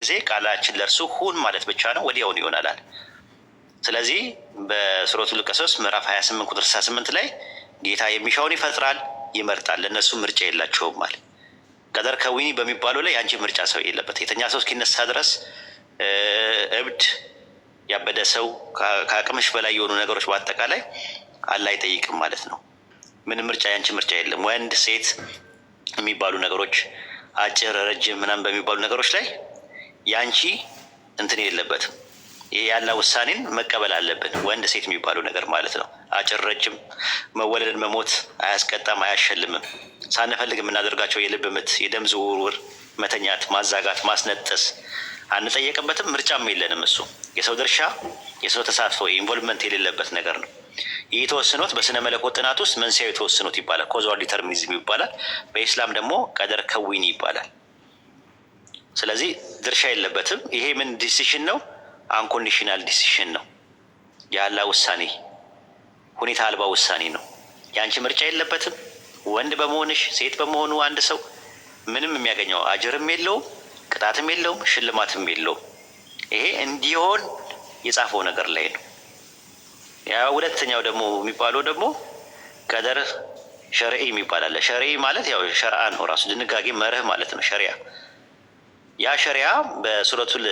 ጊዜ ቃላችን ለእርሱ ሁን ማለት ብቻ ነው፣ ወዲያውኑ ይሆናል። ስለዚህ በሱረቱል ቀሶስ ምዕራፍ 28 ቁጥር 68 ላይ ጌታ የሚሻውን ይፈጥራል ይመርጣል፣ ለእነሱ ምርጫ የላቸውም ማለት። ቀደር ከዊኒ በሚባለው ላይ የአንቺ ምርጫ ሰው የለበት። የተኛ ሰው እስኪነሳ ድረስ እብድ ያበደ ሰው ከአቅምሽ በላይ የሆኑ ነገሮች በአጠቃላይ አላህ አይጠይቅም ማለት ነው። ምንም ምርጫ የአንቺ ምርጫ የለም። ወንድ ሴት የሚባሉ ነገሮች፣ አጭር ረጅም ምናምን በሚባሉ ነገሮች ላይ ያንቺ እንትን የለበትም። ይሄ ያለ ውሳኔን መቀበል አለብን። ወንድ ሴት የሚባሉ ነገር ማለት ነው። አጭር ረጅም፣ መወለድን መሞት አያስቀጣም፣ አያሸልምም። ሳንፈልግ የምናደርጋቸው የልብ ምት፣ የደም ዝውውር፣ መተኛት፣ ማዛጋት፣ ማስነጠስ አንጠየቅበትም። ምርጫም የለንም። እሱ የሰው ድርሻ የሰው ተሳትፎ ኢንቮልቭመንት የሌለበት ነገር ነው። ይህ ተወስኖት በስነ መለኮት ጥናት ውስጥ መንስኤው ተወስኖት ይባላል። ኮዛል ዲተርሚኒዝም ይባላል። በኢስላም ደግሞ ቀደር ከዊኒ ይባላል። ስለዚህ ድርሻ የለበትም። ይሄ ምን ዲሲሽን ነው? አንኮንዲሽናል ዲሲሽን ነው። የአላህ ውሳኔ፣ ሁኔታ አልባ ውሳኔ ነው። የአንቺ ምርጫ የለበትም። ወንድ በመሆንሽ ሴት በመሆኑ አንድ ሰው ምንም የሚያገኘው አጅርም የለውም፣ ቅጣትም የለውም፣ ሽልማትም የለውም። ይሄ እንዲሆን የጻፈው ነገር ላይ ነው። ያ ሁለተኛው ደግሞ የሚባለው ደግሞ ቀደር ሸርዒ የሚባል አለ። ሸርዒ ማለት ያው ሸርዓ ነው ራሱ ድንጋጌ መርህ ማለት ነው። ሸሪያ ያ ሸሪያ በሱረቱል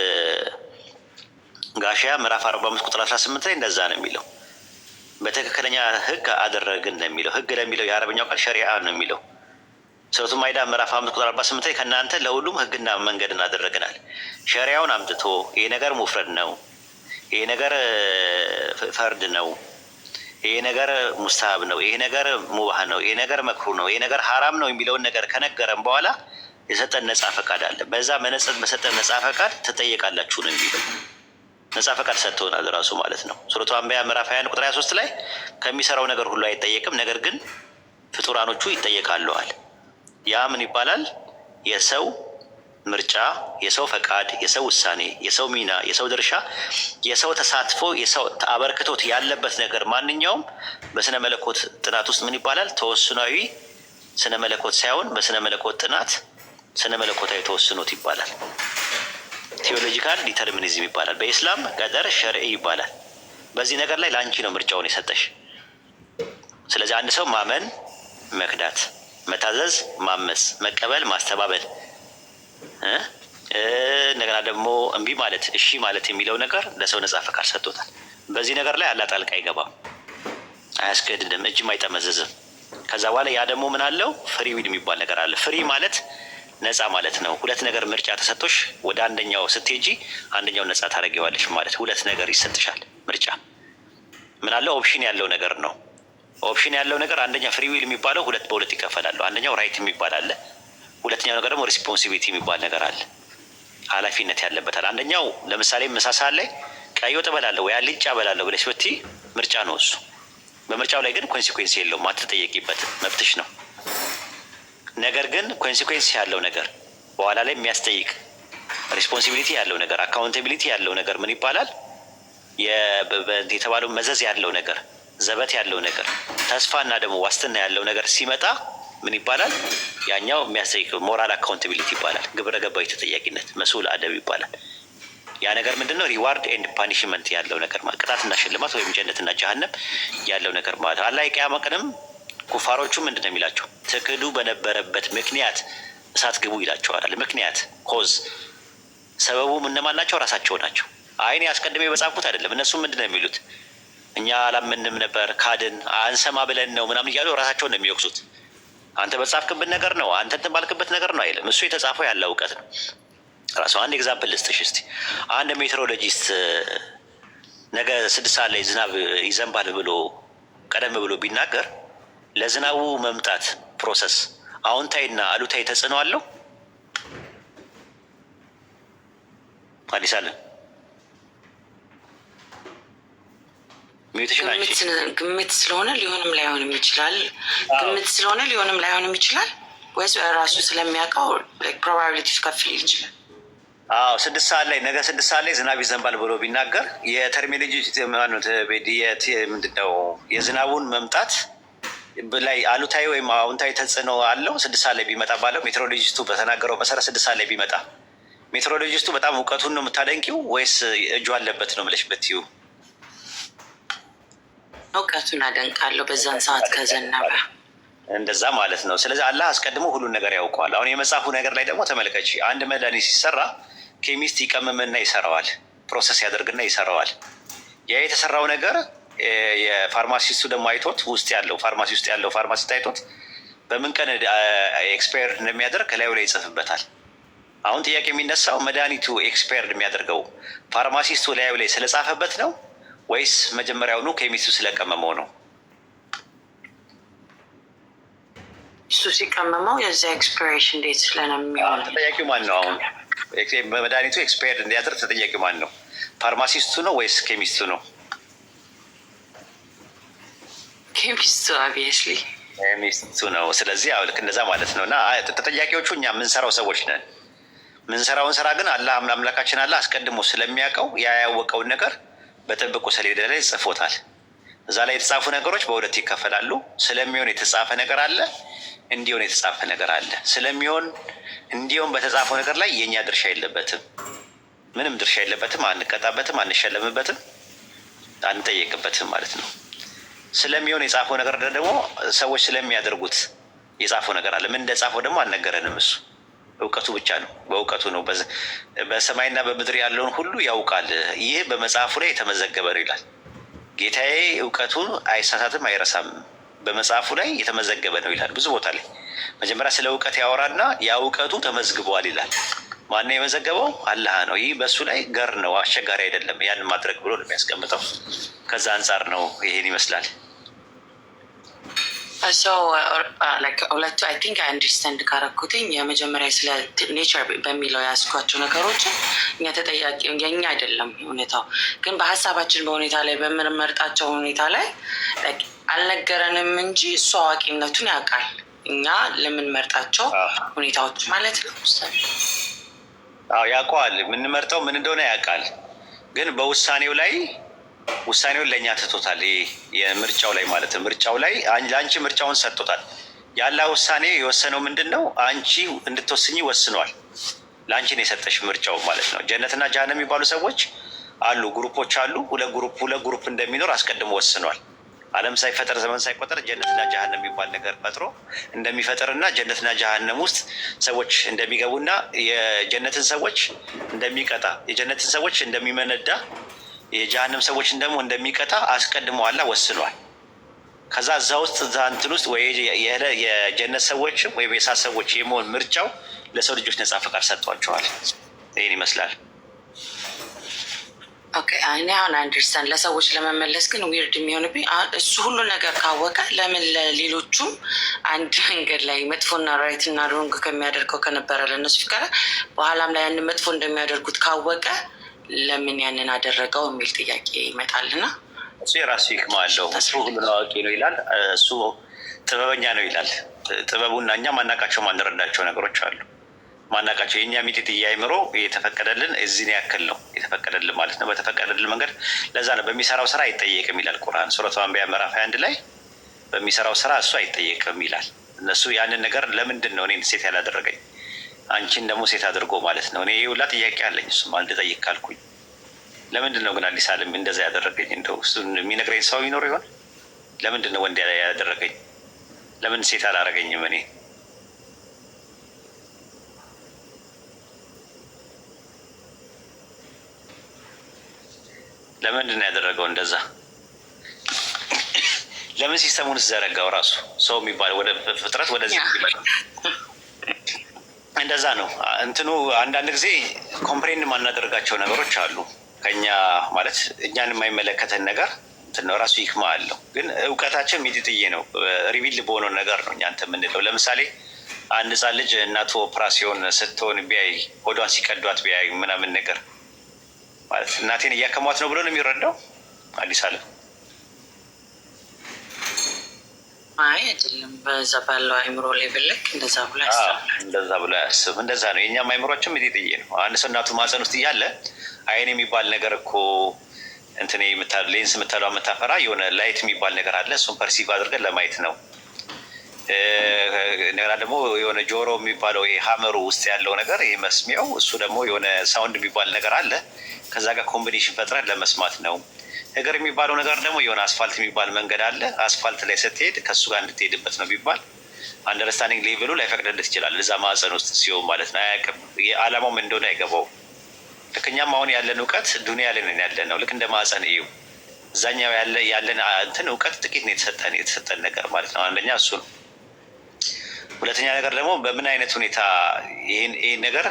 ጋሺያ ምዕራፍ 45 ቁጥር 18 ላይ እንደዛ ነው የሚለው። በትክክለኛ ህግ አደረግን ነው የሚለው። ህግ ለሚለው የአረብኛው ቃል ሸሪዓ ነው የሚለው። ሱረቱ ማይዳ ምዕራፍ 5 ቁጥር 48 ላይ ከእናንተ ለሁሉም ህግና መንገድን አደረግናል። ሸሪያውን አምጥቶ ይሄ ነገር ሙፍረድ ነው፣ ይሄ ነገር ፈርድ ነው፣ ይሄ ነገር ሙስተሀብ ነው፣ ይሄ ነገር ሙባህ ነው፣ ይሄ ነገር መክሩህ ነው፣ ይሄ ነገር ሀራም ነው የሚለውን ነገር ከነገረን በኋላ የሰጠን ነጻ ፈቃድ አለ። በዛ በሰጠን ነጻ ፈቃድ ትጠየቃላችሁ ነው የሚለው። ነጻ ፈቃድ ሰጥቶናል ራሱ ማለት ነው። ሱረቱ አንቢያ ምዕራፍ 21 ቁጥር 23 ላይ ከሚሰራው ነገር ሁሉ አይጠየቅም፣ ነገር ግን ፍጡራኖቹ ይጠየቃለዋል። ያ ምን ይባላል? የሰው ምርጫ፣ የሰው ፈቃድ፣ የሰው ውሳኔ፣ የሰው ሚና፣ የሰው ድርሻ፣ የሰው ተሳትፎ፣ የሰው አበርክቶት ያለበት ነገር ማንኛውም በስነ መለኮት ጥናት ውስጥ ምን ይባላል? ተወስኗዊ ስነ መለኮት ሳይሆን በስነ መለኮት ጥናት ስነ መለኮታዊ ተወስኖት ይባላል። ቴዎሎጂካል ዲተርሚኒዝም ይባላል። በኢስላም ቀደር ሸርዒ ይባላል። በዚህ ነገር ላይ ለአንቺ ነው ምርጫውን የሰጠሽ። ስለዚህ አንድ ሰው ማመን፣ መክዳት፣ መታዘዝ፣ ማመስ፣ መቀበል፣ ማስተባበል፣ እንደገና ደግሞ እምቢ ማለት፣ እሺ ማለት የሚለው ነገር ለሰው ነጻ ፈቃድ ሰጥቶታል። በዚህ ነገር ላይ አላህ ጣልቃ አይገባም፣ አያስገድድም፣ እጅም አይጠመዘዝም። ከዛ በኋላ ያ ደግሞ ምን አለው? ፍሪ ዊል የሚባል ነገር አለ። ፍሪ ማለት ነጻ ማለት ነው። ሁለት ነገር ምርጫ ተሰጥቶሽ ወደ አንደኛው ስትሄጂ አንደኛው ነጻ ታደርጊዋለሽ ማለት ሁለት ነገር ይሰጥሻል። ምርጫ ምን አለው? ኦፕሽን ያለው ነገር ነው። ኦፕሽን ያለው ነገር አንደኛ ፍሪ ዊል የሚባለው በሁለት ይከፈላሉ። አንደኛው ራይት የሚባል አለ። ሁለተኛው ነገር ደግሞ ሪስፖንሲቢሊቲ የሚባል ነገር አለ። ኃላፊነት ያለበታል። አንደኛው ለምሳሌ መሳሳ ላይ ቀይ ወጥ እበላለሁ ወይ አልጫ እበላለሁ ብለሽ ብትይ ምርጫ ነው እሱ። በምርጫው ላይ ግን ኮንሲኩዌንስ የለውም፣ አትጠየቂበትም፣ መብትሽ ነው። ነገር ግን ኮንሲኩዌንስ ያለው ነገር በኋላ ላይ የሚያስጠይቅ ሪስፖንሲቢሊቲ ያለው ነገር አካውንታቢሊቲ ያለው ነገር ምን ይባላል? የተባለው መዘዝ ያለው ነገር ዘበት ያለው ነገር ተስፋና ደግሞ ዋስትና ያለው ነገር ሲመጣ ምን ይባላል? ያኛው የሚያስጠይቅ ሞራል አካውንታቢሊቲ ይባላል። ግብረ ገባዊ ተጠያቂነት መስኡል አደብ ይባላል። ያ ነገር ምንድነው? ሪዋርድ ኤንድ ፓኒሽመንት ያለው ነገር ቅጣትና ሽልማት ወይም ጀነትና ጀሃነም ያለው ነገር ማለት አላህ የቂያማ ቀንም ኩፋሮቹ ምንድን ነው የሚላቸው? ትክዱ በነበረበት ምክንያት እሳት ግቡ ይላቸዋል። ምክንያት ኮዝ ሰበቡ እነማን ናቸው? ራሳቸው ናቸው። አይኔ አስቀድሜ በጻፍኩት አይደለም። እነሱ ምንድን ነው የሚሉት? እኛ አላምንም ነበር፣ ካድን፣ አንሰማ ብለን ነው ምናምን እያሉ ራሳቸውን ነው የሚወቅሱት። አንተ በጻፍክበት ነገር ነው፣ አንተ እንትን ባልክበት ነገር ነው አይልም። እሱ የተጻፈው ያለ እውቀት ነው ራሱ። አንድ ኤግዛምፕል ልስጥሽ እስቲ። አንድ ሜትሮሎጂስት ነገ 6 ሰዓት ላይ ዝናብ ይዘንባል ብሎ ቀደም ብሎ ቢናገር ለዝናቡ መምጣት ፕሮሰስ አዎንታዊና አሉታዊ ተጽዕኖ አለው? አዲስ አለን ግምት ስለሆነ ሊሆንም ላይሆንም ይችላል። ግምት ስለሆነ ሊሆንም ላይሆንም ይችላል ወይስ ራሱ ስለሚያውቀው ፕሮባቢሊቲ ከፍ ሊል ይችላል? አዎ 6 ሰዓት ላይ ነገ 6 ሰዓት ላይ ዝናብ ይዘንባል ብሎ ቢናገር የተርሚኖሎጂ ምንድነው የዝናቡን መምጣት ላይ አሉታዊ ወይም አዎንታዊ ተጽዕኖ አለው? 6 ሰዓት ላይ ቢመጣ ባለው ሜትሮሎጂስቱ በተናገረው መሰረት 6 ሰዓት ላይ ቢመጣ ሜትሮሎጂስቱ በጣም እውቀቱን ነው የምታደንቂው ወይስ እጁ አለበት ነው ብለሽ በትዩ? እውቀቱን አደንቃለሁ በዛን ሰዓት ከዘነበ እንደዛ ማለት ነው። ስለዚህ አላህ አስቀድሞ ሁሉን ነገር ያውቀዋል። አሁን የመጽሐፉ ነገር ላይ ደግሞ ተመልከች፣ አንድ መድኃኒት ሲሰራ ኬሚስት ይቀምምና ይሰራዋል፣ ፕሮሰስ ያደርግና ይሰራዋል። ያ የተሰራው ነገር የፋርማሲስቱ ደግሞ አይቶት ውስጥ ያለው ፋርማሲ ውስጥ ያለው ፋርማሲስት አይቶት በምን ቀን ኤክስፓየር እንደሚያደርግ ከላዩ ላይ ይጽፍበታል። አሁን ጥያቄ የሚነሳው መድኃኒቱ ኤክስፓየር የሚያደርገው ፋርማሲስቱ ላዩ ላይ ስለጻፈበት ነው ወይስ መጀመሪያውኑ ኬሚስቱ ስለቀመመው ነው? እሱ ሲቀመመው የዛ ኤክስፓይሬሽን ዴት ስለሚሆን ተጠያቂው ማን ነው? አሁን መድኃኒቱ ኤክስፓየር እንዲያደርግ ተጠያቂው ማን ነው? ፋርማሲስቱ ነው ወይስ ኬሚስቱ ነው? ኬሚስቱ ኦብቪየስሊ ኬሚስቱ ነው። ስለዚህ ልክ እንደዛ ማለት ነው። እና ተጠያቂዎቹ እኛ የምንሰራው ሰዎች ነን። ምንሰራውን ስራ ግን አምላካችን አላህ አስቀድሞ ስለሚያውቀው ያወቀውን ነገር በጥብቁ ሰሌዳ ላይ ጽፎታል። እዛ ላይ የተጻፉ ነገሮች በሁለት ይከፈላሉ። ስለሚሆን የተጻፈ ነገር አለ፣ እንዲሆን የተጻፈ ነገር አለ። ስለሚሆን እንዲሆን በተጻፈው ነገር ላይ የእኛ ድርሻ የለበትም፣ ምንም ድርሻ የለበትም። አንቀጣበትም፣ አንሸለምበትም፣ አንጠየቅበትም ማለት ነው። ስለሚሆን የጻፈው ነገር ደግሞ ሰዎች ስለሚያደርጉት የጻፈው ነገር አለ። ምን እንደጻፈው ደግሞ አልነገረንም። እሱ እውቀቱ ብቻ ነው፣ በእውቀቱ ነው። በሰማይና በምድር ያለውን ሁሉ ያውቃል። ይህ በመጽሐፉ ላይ የተመዘገበ ነው ይላል ጌታዬ። እውቀቱ አይሳሳትም፣ አይረሳም፣ በመጽሐፉ ላይ የተመዘገበ ነው ይላል። ብዙ ቦታ ላይ መጀመሪያ ስለ እውቀት ያወራና ያ እውቀቱ ተመዝግቧል ይላል። ማነው የመዘገበው? አላህ ነው። ይህ በእሱ ላይ ገር ነው፣ አስቸጋሪ አይደለም ያን ማድረግ ብሎ ነው የሚያስቀምጠው። ከዛ አንጻር ነው ይሄን ይመስላል። ሁለቱ አይ ቲንክ አንደርስታንድ ካረኩትኝ የመጀመሪያ ስለ ኔቸር በሚለው ያስኳቸው ነገሮችን እኛ ተጠያቂ የኛ አይደለም ሁኔታው፣ ግን በሀሳባችን በሁኔታ ላይ በምንመርጣቸው ሁኔታ ላይ አልነገረንም እንጂ እሱ አዋቂነቱን ያውቃል። እኛ ለምንመርጣቸው ሁኔታዎች ማለት ነው ያውቀዋል። የምንመርጠው ምን እንደሆነ ያውቃል። ግን በውሳኔው ላይ ውሳኔውን ለእኛ ትቶታል። የምርጫው ላይ ማለት ነው። ምርጫው ላይ ለአንቺ ምርጫውን ሰጥቶታል። ያላ ውሳኔ የወሰነው ምንድን ነው? አንቺ እንድትወስኝ ወስኗል። ለአንቺ ነው የሰጠሽ ምርጫው ማለት ነው። ጀነትና ጀሃነም የሚባሉ ሰዎች አሉ፣ ግሩፖች አሉ። ሁለት ግሩፕ እንደሚኖር አስቀድሞ ወስኗል። ዓለም ሳይፈጠር ዘመን ሳይቆጠር ጀነትና ጀሃነም የሚባል ነገር ፈጥሮ እንደሚፈጥርና ጀነትና ጀሃነም ውስጥ ሰዎች እንደሚገቡና የጀነትን ሰዎች እንደሚቀጣ የጀነትን ሰዎች እንደሚመነዳ የጀሃነም ሰዎችን ደግሞ እንደሚቀጣ አስቀድሞ አላህ ወስኗል። ከዛ እዛ ውስጥ እዛ እንትን ውስጥ ወይ የጀነት ሰዎችም ወይም የእሳት ሰዎች የመሆን ምርጫው ለሰው ልጆች ነጻ ፈቃድ ሰጥቷቸዋል። ይህን ይመስላል። ኦኬ እኔ አሁን አንደርስታንድ ለሰዎች ለመመለስ ግን ዊርድ የሚሆንብኝ እሱ ሁሉ ነገር ካወቀ ለምን ለሌሎቹም አንድ መንገድ ላይ መጥፎና ራይት እና ሮንግ ከሚያደርገው ከነበረ ለእነሱ ፍቀረ በኋላም ላይ ያን መጥፎ እንደሚያደርጉት ካወቀ ለምን ያንን አደረገው የሚል ጥያቄ ይመጣልና እሱ የራሱ ይክማ አለው። እሱ ሁሉን አዋቂ ነው ይላል። እሱ ጥበበኛ ነው ይላል። ጥበቡና እኛ ማናቃቸው ማንረዳቸው ነገሮች አሉ። ማናቃቸው የእኛ ሚጢጥ አይምሮ የተፈቀደልን እዚህን ያክል ነው የተፈቀደልን ማለት ነው። በተፈቀደልን መንገድ ለዛ ነው በሚሰራው ስራ አይጠየቅም ይላል ቁርአን ሱረቱ አንቢያ ምዕራፍ 21 ላይ በሚሰራው ስራ እሱ አይጠየቅም ይላል። እነሱ ያንን ነገር ለምንድን ነው እኔን ሴት ያላደረገኝ አንቺን ደግሞ ሴት አድርጎ ማለት ነው። እኔ ሁላ ጥያቄ አለኝ። እሱም አልጠይቅ ካልኩኝ ለምንድን ነው ግን አዲስ አለም እንደዛ ያደረገኝ? እንደው እሱን የሚነግረኝ ሰው ይኖር ይሆን? ለምንድን ነው ወንድ ያደረገኝ? ለምን ሴት አላረገኝም? እኔ ለምንድን ነው ያደረገው እንደዛ? ለምን ሲስተሙን ዘረጋው? ራሱ ሰው የሚባል ወደ ፍጥረት ወደዚህ እንደዛ ነው እንትኑ። አንዳንድ ጊዜ ኮምፕሬንድ ማናደርጋቸው ነገሮች አሉ ከኛ ማለት እኛን የማይመለከተን ነገር እንትን ራሱ ይክማ አለው። ግን እውቀታችን ሚጢጥዬ ነው። ሪቪል በሆነው ነገር ነው እኛንተ የምንለው። ለምሳሌ አንድ ህፃን ልጅ እናቱ ኦፕራሲዮን ስትሆን ቢያይ ሆዷን ሲቀዷት ቢያይ ምናምን ነገር ማለት እናቴን እያከሟት ነው ብሎ ነው የሚረዳው አዲስ አለም? አይ አይደለም። በዛ ባለው አይምሮ ላይ ብልክ እንደዛ ብሎ አያስብም። እንደዛ ነው የእኛም አይምሮችም ሚጢጥዬ ነው። አንድ ሰው እናቱ ማህፀን ውስጥ እያለ አይን የሚባል ነገር እኮ እንትን ሌንስ የምታለው የምታፈራ የሆነ ላይት የሚባል ነገር አለ። እሱን ፐርሲቭ አድርገን ለማየት ነው እንደገና ደግሞ የሆነ ጆሮ የሚባለው ይሄ ሀመሩ ውስጥ ያለው ነገር ይሄ መስሚያው እሱ ደግሞ የሆነ ሳውንድ የሚባል ነገር አለ። ከዛ ጋር ኮምቢኔሽን ፈጥረን ለመስማት ነው። እግር የሚባለው ነገር ደግሞ የሆነ አስፋልት የሚባል መንገድ አለ። አስፋልት ላይ ስትሄድ ከእሱ ጋር እንድትሄድበት ነው ቢባል አንደርስታንዲንግ ሌቭሉ ላይፈቅድልህ ይችላል። እዛ ማዕፀን ውስጥ ሲሆን ማለት ነው። አያውቅም። የዓላማው ምን እንደሆነ አይገባውም። ልክ እኛም አሁን ያለን እውቀት ዱኒያ ላይ ነን ያለ ነው። ልክ እንደ ማዕፀን እዩ። እዛኛው ያለን እንትን እውቀት ጥቂት ነው የተሰጠን ነገር ማለት ነው። አንደኛ እሱ ነው። ሁለተኛ ነገር ደግሞ በምን አይነት ሁኔታ ይህን ነገር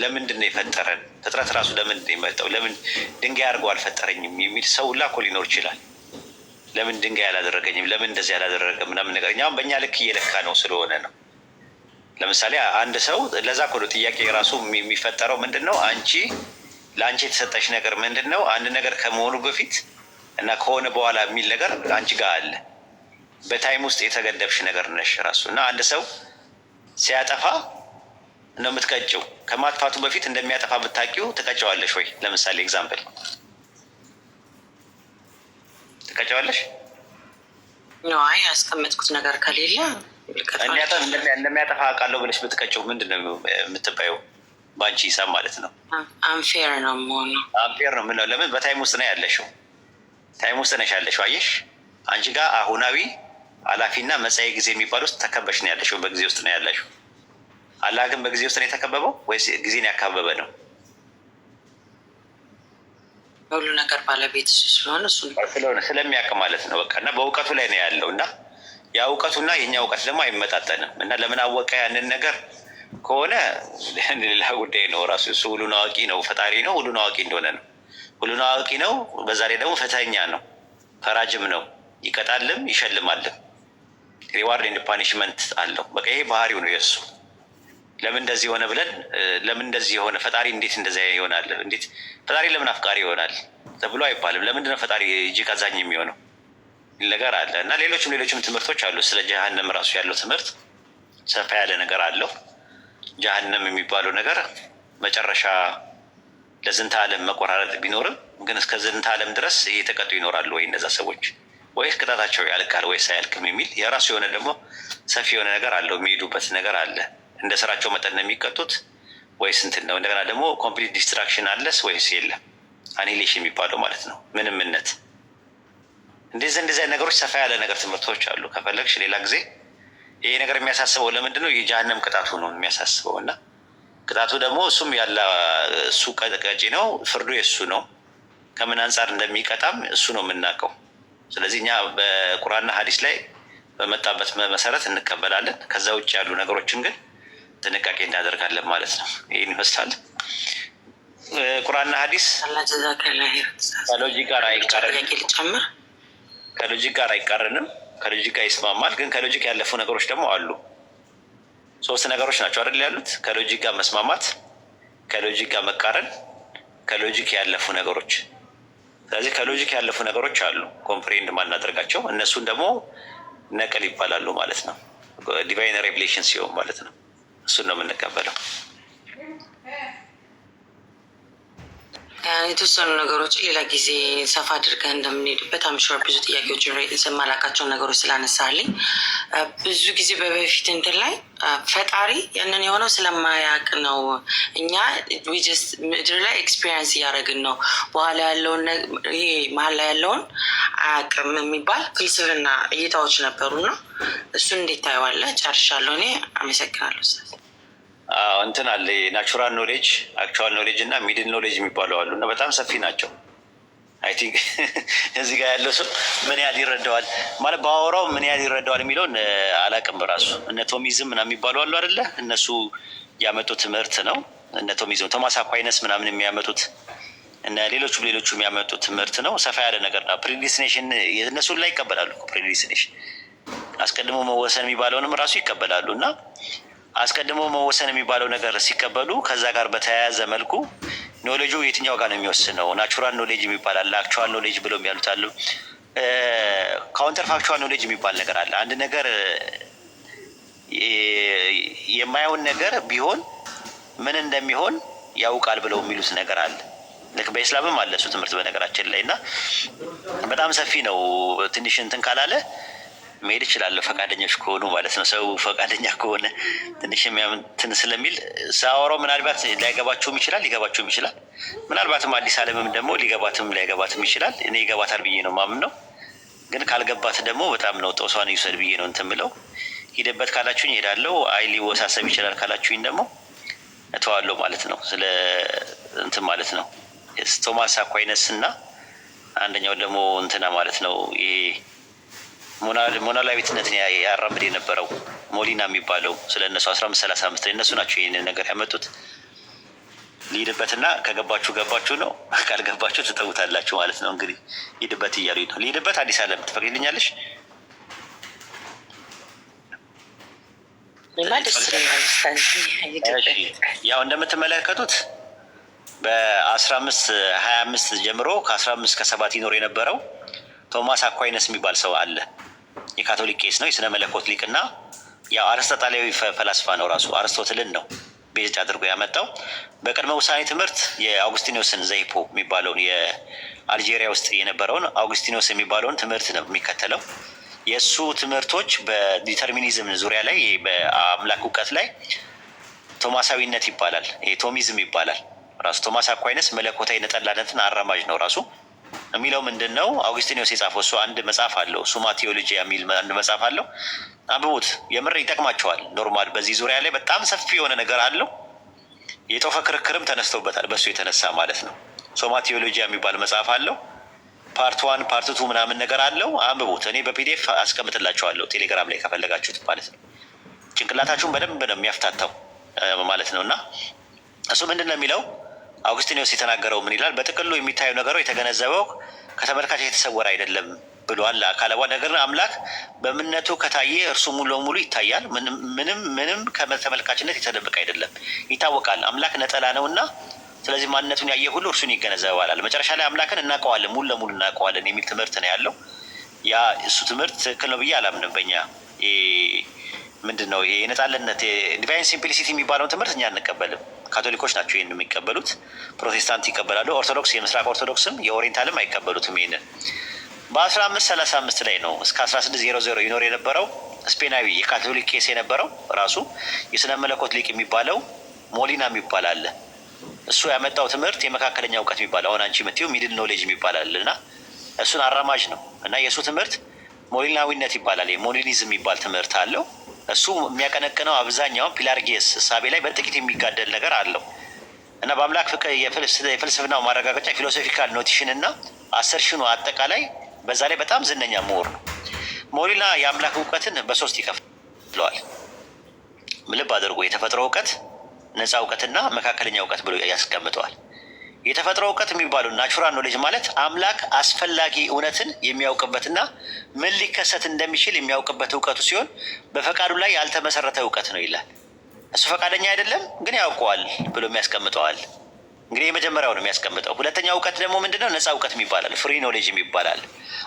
ለምንድን ነው የፈጠረን? ፍጥረት ራሱ ለምንድን ነው የመጣው? ለምን ድንጋይ አድርጎ አልፈጠረኝም የሚል ሰው ሁላ እኮ ሊኖር ይችላል። ለምን ድንጋይ አላደረገኝም? ለምን እንደዚህ ያላደረገም ምናምን ነገር እኛም በእኛ ልክ እየለካ ነው ስለሆነ ነው። ለምሳሌ አንድ ሰው ለዛ እኮ ነው ጥያቄ ራሱ የሚፈጠረው ምንድን ነው? ለአንቺ የተሰጠሽ ነገር ምንድን ነው? አንድ ነገር ከመሆኑ በፊት እና ከሆነ በኋላ የሚል ነገር አንቺ ጋር አለ። በታይም ውስጥ የተገደብሽ ነገር ነሽ ራሱ እና አንድ ሰው ሲያጠፋ ነው የምትቀጭው። ከማጥፋቱ በፊት እንደሚያጠፋ ብታውቂው ትቀጨዋለሽ ወይ? ለምሳሌ ኤግዛምፕል ትቀጨዋለሽ? አይ ያስቀመጥኩት ነገር ከሌለ እንደሚያጠፋ አውቃለሁ ብለሽ ብትቀጨው ምንድን ነው የምትባየው? በአንቺ ሂሳብ ማለት ነው። አንፌር ነው መሆኑ። አንፌር ነው ምነው? ለምን በታይም ውስጥ ነው ያለሽው። ታይም ውስጥ ነሽ ያለሽው። አየሽ፣ አንቺ ጋር አሁናዊ አላፊና መጻኢ ጊዜ የሚባል ውስጥ ተከበሽ ነው ያለሽው። በጊዜ ውስጥ ነው ያለሽው። አላህ ግን በጊዜ ውስጥ ነው የተከበበው ወይስ ጊዜን ያካበበ ነው? ሁሉ ነገር ባለቤት ስለሆነ ስለሚያውቅ ማለት ነው። በቃ እና በእውቀቱ ላይ ነው ያለው እና ያ እውቀቱና የኛ እውቀት ደግሞ አይመጣጠንም። እና ለምን አወቀ ያንን ነገር ከሆነ ሌላ ጉዳይ ነው። ራሱ እሱ ሁሉን አዋቂ ነው፣ ፈጣሪ ነው፣ ሁሉን አዋቂ እንደሆነ ነው። ሁሉን አዋቂ ነው። በዛ ላይ ደግሞ ፍትሐኛ ነው፣ ፈራጅም ነው፣ ይቀጣልም ይሸልማልም። ሪዋርድ ኤንድ ፓኒሽመንት አለው። በቃ ይሄ ባህሪው ነው የእሱ። ለምን እንደዚህ የሆነ ብለን ለምን እንደዚህ የሆነ ፈጣሪ እንዴት እንደዚያ ይሆናል? እንዴት ፈጣሪ ለምን አፍቃሪ ይሆናል ተብሎ አይባልም። ለምንድነው ፈጣሪ እጅግ አዛኝ የሚሆነው ነገር አለ እና ሌሎችም ትምህርቶች አሉ። ስለ ጀሀነም ራሱ ያለው ትምህርት ሰፋ ያለ ነገር አለው። ጀሀነም የሚባለው ነገር መጨረሻ ለዝንተ ዓለም መቆራረጥ ቢኖርም ግን እስከ ዝንተ ዓለም ድረስ እየተቀጡ ይኖራሉ ወይ እነዛ ሰዎች ወይስ ቅጣታቸው ያልቃል ወይስ አያልቅም የሚል የራሱ የሆነ ደግሞ ሰፊ የሆነ ነገር አለው። የሚሄዱበት ነገር አለ። እንደ ስራቸው መጠን ነው የሚቀጡት ወይስ እንትን ነው? እንደገና ደግሞ ኮምፕሊት ዲስትራክሽን አለስ ወይስ የለም? አኒሌሽን የሚባለው ማለት ነው። ምንምነት እንደዚህ ነገሮች ሰፋ ያለ ነገር ትምህርቶች አሉ። ከፈለግሽ ሌላ ጊዜ ይሄ ነገር የሚያሳስበው ለምንድን ነው? የጀሀነም ቅጣቱ ነው የሚያሳስበው እና ቅጣቱ ደግሞ እሱም ያለ እሱ ቀጪ ነው፣ ፍርዱ የእሱ ነው። ከምን አንጻር እንደሚቀጣም እሱ ነው የምናውቀው። ስለዚህ እኛ በቁርአንና ሀዲስ ላይ በመጣበት መሰረት እንቀበላለን። ከዛ ውጭ ያሉ ነገሮችን ግን ጥንቃቄ እናደርጋለን ማለት ነው። ይህን ይመስላል። ቁርአንና ሀዲስ ከሎጂክ ጋር አይቃረንም፣ ከሎጂክ ጋር ይስማማል። ግን ከሎጂክ ያለፉ ነገሮች ደግሞ አሉ። 3 ነገሮች ናቸው አይደል ያሉት? ከሎጂክ ጋር መስማማት፣ ከሎጂክ ጋር መቃረን፣ ከሎጂክ ያለፉ ነገሮች። ስለዚህ ከሎጂክ ያለፉ ነገሮች አሉ ኮምፕሬንድ ማናደርጋቸው፣ እነሱን ደግሞ ነቀል ይባላሉ ማለት ነው። ዲቫይን ሬቭሌሽን ሲሆን ማለት ነው። እሱን ነው የምንቀበለው። የተወሰኑ ነገሮች ሌላ ጊዜ ሰፋ አድርገህ እንደምንሄድበት አምሾር ብዙ ጥያቄዎችን የማላውቃቸውን ነገሮች ስላነሳልኝ ብዙ ጊዜ በበፊት እንትን ላይ ፈጣሪ ያንን የሆነው ስለማያውቅ ነው። እኛ ምድር ላይ ኤክስፒሪየንስ እያደረግን ነው። በኋላ ያለውን ይሄ መሀል ላይ ያለውን አያውቅም የሚባል ፍልስፍና እይታዎች ነበሩና እሱን እንዴት ታየዋለህ? ጨርሻለሁ። እኔ አመሰግናለሁ። እንትን አለ ናቹራል ኖሌጅ፣ አክቹዋል ኖሌጅ እና ሚድል ኖሌጅ የሚባሉ አሉ እና በጣም ሰፊ ናቸው። አይ ቲንክ እዚህ ጋር ያለው ሰው ምን ያህል ይረዳዋል ማለት በአወራው ምን ያህል ይረዳዋል የሚለውን አላውቅም። በራሱ እነ ቶሚዝም ምናምን የሚባሉ አሉ አይደለ? እነሱ ያመጡት ትምህርት ነው። እነ ቶሚዝም ቶማስ አኳይነስ ምናምን የሚያመጡት እነ ሌሎቹም የሚያመጡት ትምህርት ነው። ሰፋ ያለ ነገር ነው። ፕሪዲስቲኔሽን እነሱን ላይ ይቀበላሉ። ፕሪዲስቲኔሽን አስቀድሞ መወሰን የሚባለውንም ራሱ ይቀበላሉ እና አስቀድሞ መወሰን የሚባለው ነገር ሲቀበሉ ከዛ ጋር በተያያዘ መልኩ ኖሌጁ የትኛው ጋር ነው የሚወስነው? ናቹራል ኖሌጅ የሚባል አለ፣ አክቹዋል ኖሌጅ ብለው የሚያሉት አሉ። ካውንተር ፋክቹዋል ኖሌጅ የሚባል ነገር አለ። አንድ ነገር የማየውን ነገር ቢሆን ምን እንደሚሆን ያውቃል ብለው የሚሉት ነገር አለ። ልክ በኢስላምም አለ እሱ ትምህርት በነገራችን ላይ እና በጣም ሰፊ ነው። ትንሽ እንትን ካላለ መሄድ እችላለሁ ፈቃደኞች ከሆኑ ማለት ነው። ሰው ፈቃደኛ ከሆነ ትንሽ የሚያምትን ስለሚል ሳወራው ምናልባት ላይገባችሁም ይችላል፣ ሊገባችሁም ይችላል። ምናልባትም አዲስ አለምም ደግሞ ሊገባትም ላይገባትም ይችላል። እኔ ይገባታል ብዬ ነው ማምን ነው። ግን ካልገባት ደግሞ በጣም ነው ጦሷን ይውሰድ ብዬ ነው እንትን ብለው ሂደበት ካላችሁኝ እሄዳለሁ። አይ ሊወሳሰብ ይችላል ካላችሁኝ ደግሞ እተዋለሁ ማለት ነው። ስለ እንትን ማለት ነው ቶማስ አኳይነስ እና አንደኛው ደግሞ እንትና ማለት ነው ይሄ ሞናላዊትነትን ያራምድ የነበረው ሞሊና የሚባለው ስለ እነሱ 1535 እነሱ ናቸው ይህንን ነገር ያመጡት። ሊሄድበትና ከገባችሁ ገባችሁ ነው፣ ካልገባችሁ ትተውታላችሁ ማለት ነው። እንግዲህ ሂድበት እያሉ ነው። ሊሄድበት አዲስ አለም ትፈቅድልኛለሽ? ያው እንደምትመለከቱት በ1525 ጀምሮ ከ15 ከ7 ይኖር የነበረው ቶማስ አኳይነስ የሚባል ሰው አለ። የካቶሊክ ቄስ ነው፣ የስነ መለኮት ሊቅና ያው አርስቶጣሊያዊ ፈላስፋ ነው። ራሱ አርስቶትልን ነው ቤዝ አድርጎ ያመጣው። በቅድመ ውሳኔ ትምህርት የአውጉስቲኖስን ዘይፖ የሚባለውን የአልጄሪያ ውስጥ የነበረውን አውጉስቲኖስ የሚባለውን ትምህርት ነው የሚከተለው። የእሱ ትምህርቶች በዲተርሚኒዝም ዙሪያ ላይ በአምላክ እውቀት ላይ ቶማሳዊነት ይባላል፣ ቶሚዝም ይባላል። ራሱ ቶማስ አኳይነስ መለኮታዊ ነጠላነትን አራማጅ ነው። ራሱ የሚለው ምንድን ነው? አውጉስቲኖስ የጻፈው እሱ አንድ መጽሐፍ አለው፣ ሱማ ቴዎሎጂያ የሚል አንድ መጽሐፍ አለው። አንብቡት፣ የምር ይጠቅማቸዋል። ኖርማል በዚህ ዙሪያ ላይ በጣም ሰፊ የሆነ ነገር አለው። የጦፈ ክርክርም ተነስተውበታል በእሱ የተነሳ ማለት ነው። ሱማ ቴዎሎጂያ የሚባል መጽሐፍ አለው። ፓርት 1 ፓርት 2 ምናምን ነገር አለው። አንብቡት። እኔ በፒዲኤፍ አስቀምጥላቸዋለሁ ቴሌግራም ላይ ከፈለጋችሁት ማለት ነው። ጭንቅላታችሁን በደንብ ነው የሚያፍታታው ማለት ነው። እና እሱ ምንድን ነው የሚለው አውግስቲኖስ የተናገረው ምን ይላል? በጥቅሉ የሚታየው ነገሩ የተገነዘበው ከተመልካች የተሰወረ አይደለም ብሏል። አካለዋ ነገር አምላክ በምነቱ ከታየ እርሱ ሙሉ ለሙሉ ይታያል። ምንም ከተመልካችነት የተደበቀ አይደለም፣ ይታወቃል። አምላክ ነጠላ ነው እና ስለዚህ ማንነቱን ያየ ሁሉ እርሱን ይገነዘባል። መጨረሻ ላይ አምላክን እናውቀዋለን፣ ሙሉ ለሙሉ እናውቀዋለን የሚል ትምህርት ነው ያለው። ያ እሱ ትምህርት ትክክል ነው ብዬ አላምንም። በእኛ ምንድን ነው ይሄ የነጻነት ዲቫይን ሲምፕሊሲቲ የሚባለውን ትምህርት እኛ አንቀበልም። ካቶሊኮች ናቸው ይህን የሚቀበሉት፣ ፕሮቴስታንት ይቀበላሉ። ኦርቶዶክስ፣ የምስራቅ ኦርቶዶክስም የኦሪየንታልም አይቀበሉትም። ይህንን በ1535 ላይ ነው እስከ 1600 ይኖር የነበረው ስፔናዊ የካቶሊክ ቄስ የነበረው ራሱ የስነ መለኮት ሊቅ የሚባለው ሞሊና የሚባል አለ። እሱ ያመጣው ትምህርት የመካከለኛ እውቀት የሚባል አሁን አንቺ የምትይው ሚድል ኖሌጅ የሚባል አለ እና እሱን አራማጅ ነው እና የእሱ ትምህርት ሞሊናዊነት ይባላል። የሞሊኒዝም የሚባል ትምህርት አለው። እሱ የሚያቀነቅነው አብዛኛውን ፒላርጌስ እሳቤ ላይ በጥቂት የሚጋደል ነገር አለው እና በአምላክ ፍቅር የፍልስፍናው ማረጋገጫ ፊሎሶፊካል ኖቲሽን እና አሰርሽኑ አጠቃላይ በዛ ላይ በጣም ዝነኛ ምሁር ነው። ሞሊና የአምላክ እውቀትን በ3 ይከፍለዋል። ልብ አድርጎ የተፈጥሮ እውቀት፣ ነፃ እውቀትና መካከለኛ እውቀት ብሎ ያስቀምጠዋል። የተፈጥሮ እውቀት የሚባለው ናቹራል ኖሌጅ ማለት አምላክ አስፈላጊ እውነትን የሚያውቅበትና ምን ሊከሰት እንደሚችል የሚያውቅበት እውቀቱ ሲሆን በፈቃዱ ላይ ያልተመሰረተ እውቀት ነው ይላል። እሱ ፈቃደኛ አይደለም ግን ያውቀዋል ብሎ የሚያስቀምጠዋል። እንግዲህ የመጀመሪያው ነው የሚያስቀምጠው። ሁለተኛው እውቀት ደግሞ ምንድነው? ነፃ እውቀት ይባላል፣ ፍሪ ኖሌጅ ይባላል።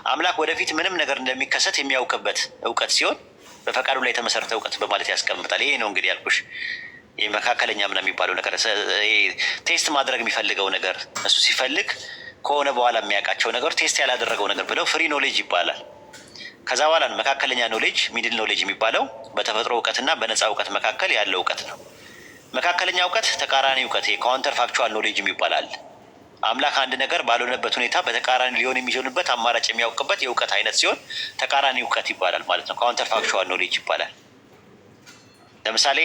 አምላክ ወደፊት ምንም ነገር እንደሚከሰት የሚያውቅበት እውቀት ሲሆን በፈቃዱ ላይ የተመሰረተ እውቀት በማለት ያስቀምጣል። ይሄ ነው እንግዲህ ያልኩሽ የመካከለኛ ምናምን የሚባለው ነገር፣ ቴስት ማድረግ የሚፈልገው ነገር እሱ ሲፈልግ ከሆነ በኋላ የሚያውቃቸው ነገር ቴስት ያላደረገው ነገር ብለው ፍሪ ኖሌጅ ይባላል። ከዛ በኋላ መካከለኛ ኖሌጅ ሚድል ኖሌጅ የሚባለው በተፈጥሮ እውቀትና በነፃ እውቀት መካከል ያለው እውቀት ነው። መካከለኛ እውቀት ተቃራኒ እውቀት ካውንተር ፋክቹዋል ኖሌጅ ይባላል። አምላክ አንድ ነገር ባልሆነበት ሁኔታ በተቃራኒ ሊሆን የሚችልበት አማራጭ የሚያውቅበት የእውቀት አይነት ሲሆን ተቃራኒ እውቀት ይባላል ማለት ነው። ካውንተር ፋክቹዋል ኖሌጅ ይባላል። ለምሳሌ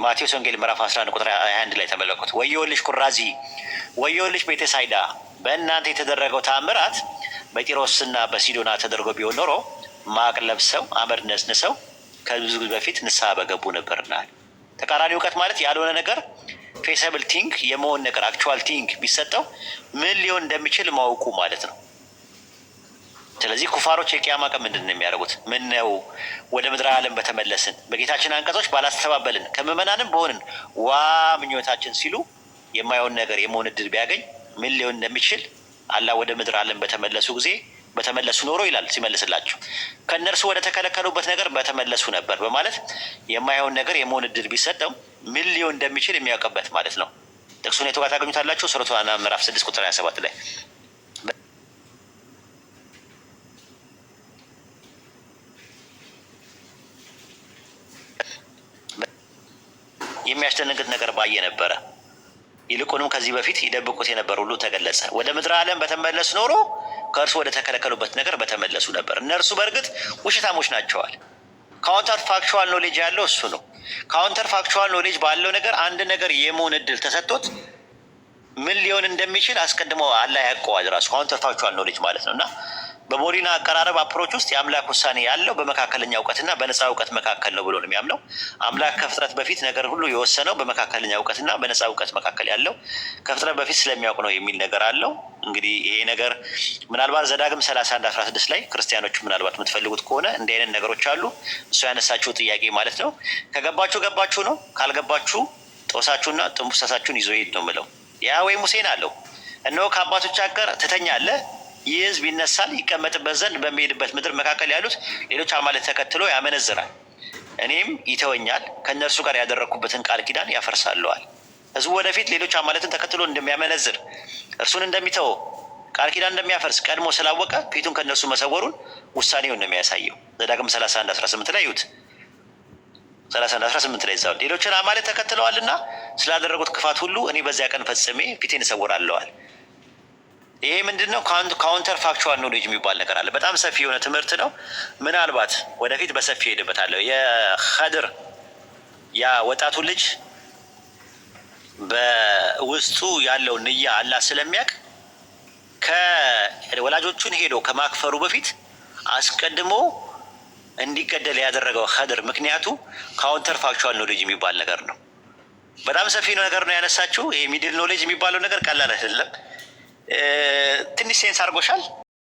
ማቴዎስ ወንጌል ምዕራፍ 11 ቁጥር 21 ላይ ተመለከቱ። ወዮልሽ ኩራዚ፣ ወዮልሽ ቤተሳይዳ፣ በእናንተ የተደረገው ተአምራት በጢሮስና በሲዶና ተደርጎ ቢሆን ኖሮ ማቅ ለብሰው አመድ ነስንሰው ከብዙ በፊት ንስሐ በገቡ ነበርና። ተቃራኒ እውቀት ማለት ያልሆነ ነገር ፌሰብል ቲንግ የመሆን ነገር አክቹዋል ቲንግ ቢሰጠው ምን ሊሆን እንደሚችል ማወቁ ማለት ነው። ስለዚህ ኩፋሮች የቂያማ ቀን ምንድን ነው የሚያደርጉት? ምን ነው ወደ ምድረ ዓለም በተመለስን በጌታችን አንቀጾች ባላስተባበልን ከምዕመናንም በሆንን ዋ ምኞታችን ሲሉ የማይሆን ነገር የመሆን እድል ቢያገኝ ምን ሊሆን እንደሚችል አላህ ወደ ምድረ ዓለም በተመለሱ ጊዜ በተመለሱ ኖሮ ይላል ሲመልስላቸው ከእነርሱ ወደ ተከለከሉበት ነገር በተመለሱ ነበር በማለት የማይሆን ነገር የመሆን እድል ቢሰጠው ምን ሊሆን እንደሚችል የሚያውቅበት ማለት ነው። ጥቅሱን የቱ ጋር ታገኙታላችሁ? ሱረቱ አናም ምዕራፍ 6 ቁጥር 27 ላይ የሚያስደነግጥ ነገር ባየ ነበረ። ይልቁንም ከዚህ በፊት ይደብቁት የነበር ሁሉ ተገለጸ። ወደ ምድረ ዓለም በተመለሱ ኖሮ ከእርሱ ወደ ተከለከሉበት ነገር በተመለሱ ነበር። እነርሱ በእርግጥ ውሸታሞች ናቸዋል። ካውንተር ፋክቹዋል ኖሌጅ ያለው እሱ ነው። ካውንተር ፋክቹዋል ኖሌጅ ባለው ነገር አንድ ነገር የመሆን እድል ተሰጥቶት ምን ሊሆን እንደሚችል አስቀድሞ አላህ ያውቀዋል። ራሱ ካውንተር ፋክቹዋል ኖሌጅ ማለት ነው። እና በሞሪና አቀራረብ አፕሮች ውስጥ የአምላክ ውሳኔ ያለው በመካከለኛ እውቀትና በነፃ እውቀት መካከል ነው ብሎ ነው የሚያምነው። አምላክ ከፍጥረት በፊት ነገር ሁሉ የወሰነው በመካከለኛ እውቀትና በነፃ እውቀት መካከል ያለው ከፍጥረት በፊት ስለሚያውቅ ነው የሚል ነገር አለው። እንግዲህ ይሄ ነገር ምናልባት ዘዳግም 31:16 ላይ ክርስቲያኖቹ ምናልባት የምትፈልጉት ከሆነ እንዲህ አይነት ነገሮች አሉ። እሱ ያነሳችሁ ጥያቄ ማለት ነው። ከገባችሁ ገባችሁ ነው፣ ካልገባችሁ ጦሳችሁና ጥንቡሳሳችሁን ይዞ ሄድ ነው የምለው። ያህዌ ሙሴን አለው፣ እነሆ ከአባቶች ጋር ትተኛለህ፣ ይህ ሕዝብ ይነሳል ይቀመጥበት ዘንድ በሚሄድበት ምድር መካከል ያሉት ሌሎች አማልክት ተከትሎ ያመነዝራል፣ እኔም ይተወኛል፣ ከእነርሱ ጋር ያደረግኩበትን ቃል ኪዳን ያፈርሳለዋል። ሕዝቡ ወደፊት ሌሎች አማልክትን ተከትሎ እንደሚያመነዝር እርሱን እንደሚተወው ቃል ኪዳን እንደሚያፈርስ ቀድሞ ስላወቀ ፊቱን ከእነርሱ መሰወሩን ውሳኔውን ነው የሚያሳየው። ዘዳግም 31:18 ላይ ይዩት። 31:18 ላይ ይዛው ሌሎችን አማልክት ተከትለዋልና ስላደረጉት ክፋት ሁሉ እኔ በዚያ ቀን ፈጽሜ ፊቴን እሰውራለዋል። ይሄ ምንድን ነው? ካውንተር ፋክቹዋል ኖሌጅ የሚባል ነገር አለ። በጣም ሰፊ የሆነ ትምህርት ነው። ምናልባት ወደፊት በሰፊ ሄድበታለሁ። የኸድር ያ ወጣቱ ልጅ በውስጡ ያለው ንያ አላህ ስለሚያውቅ ከወላጆቹን ሄዶ ከማክፈሩ በፊት አስቀድሞ እንዲገደል ያደረገው ኸድር ምክንያቱ ካውንተር ፋክቹዋል ኖሌጅ የሚባል ነገር ነው። በጣም ሰፊ ነው ነገር ነው ያነሳችው። ይሄ ሚድል ኖሌጅ የሚባለው ነገር ቀላል አይደለም። ትንሽ ሴንስ አድርጎሻል።